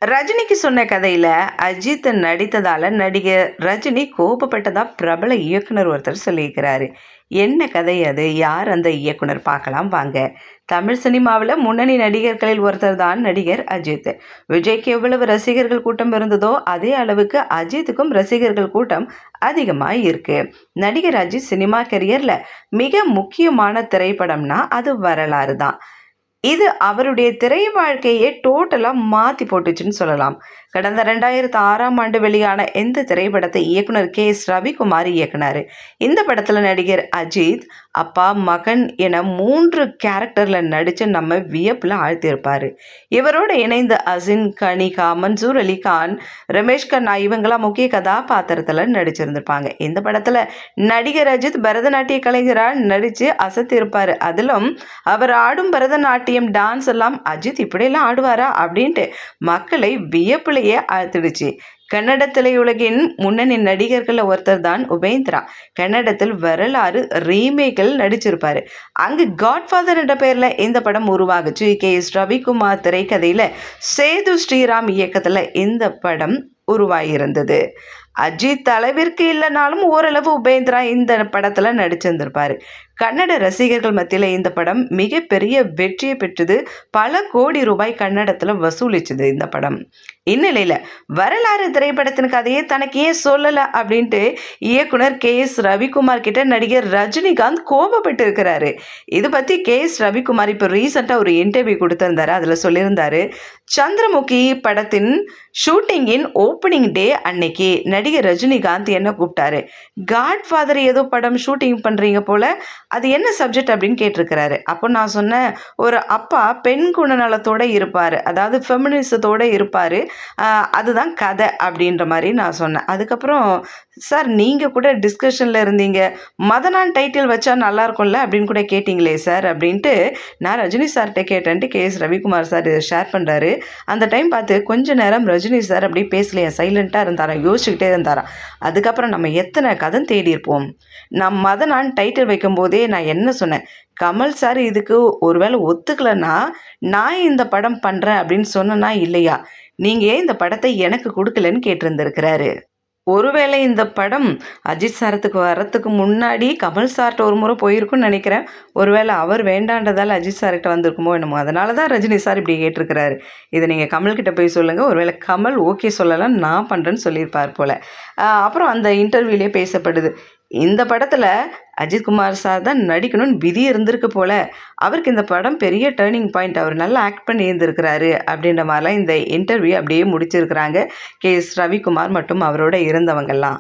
ரஜினிக்கு சொன்ன கதையில அஜித் நடித்ததால நடிகர் ரஜினி கோபப்பட்டதா பிரபல இயக்குனர் ஒருத்தர் சொல்லியிருக்கிறாரு. என்ன கதை அது? யார் அந்த இயக்குனர்? பார்க்கலாம் வாங்க. தமிழ் சினிமாவில் முன்னணி நடிகர்களில் ஒருத்தர் தான் நடிகர் அஜித். விஜய்க்கு எவ்வளவு ரசிகர்கள் கூட்டம் இருந்ததோ அதே அளவுக்கு அஜித்துக்கும் ரசிகர்கள் கூட்டம் அதிகமாக இருக்கு. நடிகர் அஜித் சினிமா கரியர்ல மிக முக்கியமான திரைப்படம்னா அது வரலாறு தான். இது அவருடைய திரை வாழ்க்கையே டோட்டலா மாத்தி போட்டுச்சுன்னு சொல்லலாம். கடந்த 2006ஆம் ஆண்டு வெளியான இந்த திரைப்படத்தை இயக்குனர் ரவிக்குமார் இயக்குனாரு. இந்த படத்துல நடிகர் அஜித் அப்பா, மகன் என 3 கேரக்டர்ல நடிச்சு நம்ம வியப்புல ஆழ்த்தியிருப்பாரு. இவரோட இணைந்து அசின், கனிகா, மன்சூர் அலிகான், ரமேஷ் கண்ணா இவங்கெல்லாம் முக்கிய கதாபாத்திரத்துல நடிச்சிருந்திருப்பாங்க. இந்த படத்துல நடிகர் அஜித் பரதநாட்டிய கலைஞரா நடிச்சு அசத்திருப்பாரு. அதிலும் அவர் ஆடும் பரதநாட்டியம் டான்ஸ் எல்லாம் அஜித் இப்படியெல்லாம் ஆடுவாரா அப்படின்ட்டு மக்களை வியப்புலையே ஆழ்த்திடுச்சு. கன்னட திரையுலகின் முன்னணி நடிகர்கள் ஒருத்தர் தான் உபேந்திரா. கன்னடத்தில் வரலாறு ரீமேக்கில் நடிச்சிருப்பாரு. அங்கு காட்ஃபாதர் என்ற பெயர்ல இந்த படம் உருவாகுச்சு. ரவிக்குமார் திரைக்கதையில சேது ஸ்ரீராம் இயக்கத்துல இந்த படம் உருவாகியிருந்தது. அஜித் அளவிற்கு இல்லைனாலும் ஓரளவு உபேந்திரா இந்த படத்துல நடிச்சிருந்திருப்பாரு. கன்னட ரசிகர்கள் மத்தியில் இந்த படம் மிகப்பெரிய வெற்றியை பெற்றது. பல கோடி ரூபாய் கன்னடத்துல வசூலிச்சது இந்த படம். இந்நிலையில வரலாறு திரைப்படத்தின் கதையை தனக்கு ஏன் சொல்லல அப்படின்ட்டு இயக்குனர் ரவிக்குமார் கிட்ட நடிகர் ரஜினிகாந்த் கோபப்பட்டு இருக்கிறாரு. இது பத்தி ரவிக்குமார் இப்போ ரீசெண்டா ஒரு இன்டர்வியூ கொடுத்திருந்தாரு. அதுல சொல்லியிருந்தாரு, சந்திரமுகி படத்தின் ஷூட்டிங்கின் ஓப்பனிங் டே அன்னைக்கு நடிகர் ரஜினிகாந்த் என்ன கூப்பிட்டாரு. காட்ஃபாதர் ஏதோ படம் ஷூட்டிங் பண்றீங்க போல, அது என்ன சப்ஜெக்ட் அப்படின்னு கேட்டிருக்கிறாரு. அப்போ நான் சொன்னேன், ஒரு அப்பா பெண் குணநலத்தோட இருப்பாரு, அதாவது ஃபெமினிசத்தோட இருப்பாரு, அதுதான் கதை அப்படின்ற மாதிரி நான் சொன்னேன். அதுக்கப்புறம் சார் நீங்கள் கூட டிஸ்கஷனில் இருந்தீங்க, மதனான் டைட்டில் வச்சா நல்லா இருக்கும்ல அப்படின்னு கூட கேட்டிங்களே சார் அப்படின்ட்டு நான் ரஜினி சார்கிட்ட கேட்டேன்ட்டு ரவிக்குமார் சார் இதை ஷேர் பண்ணுறாரு. அந்த டைம் பார்த்து கொஞ்ச நேரம் ரஜினி சார் அப்படி பேசலையா, சைலண்ட்டாக இருந்தாராம், யோசிச்சுக்கிட்டே இருந்தாராம். அதுக்கப்புறம் நம்ம எத்தனை கதை தேடி இருப்போம். நான் மதனான் டைட்டில் வைக்கும் போதே நான் என்ன சொன்னேன், கமல் சார் இதுக்கு ஒருவேளை ஒத்துக்கலைன்னா நான் இந்த படம் பண்ணுறேன் அப்படின்னு சொன்னேன்னா இல்லையா, நீங்கள் ஏன் இந்த படத்தை எனக்கு கொடுக்கலன்னு கேட்டிருந்திருக்கிறாரு. ஒருவேளை இந்த படம் அஜித் சாரத்துக்கு வர்றதுக்கு முன்னாடி கமல் சார்கிட்ட ஒரு முறை போயிருக்குன்னு நினைக்கிறேன். ஒருவேளை அவர் வேண்டான்றதால அஜித் சார்கிட்ட வந்திருக்குமோ என்னமோ, அதனால தான் ரஜினி சார் இப்படி கேட்டிருக்கிறாரு. இதை நீங்கள் கமல்கிட்ட போய் சொல்லுங்கள், ஒருவேளை கமல் ஓகே சொல்லலாம், நான் பண்ணுறேன்னு சொல்லியிருப்பார் போல். அப்புறம் அந்த இன்டர்வியூலேயே பேசப்படுது, இந்த படத்தில் அஜித்குமார் சார் தான் நடிக்கணும்னு விதி இருந்திருக்கு போல, அவருக்கு இந்த படம் பெரிய டேர்னிங் பாயிண்ட், அவர் நல்லா ஆக்ட் பண்ணி இருந்திருக்கிறாரு அப்படின்ற மாதிரிலாம் இந்த இன்டர்வியூ அப்படியே முடிச்சிருக்கிறாங்க ரவிக்குமார் மற்றும் அவரோட இருந்தவங்கெல்லாம்.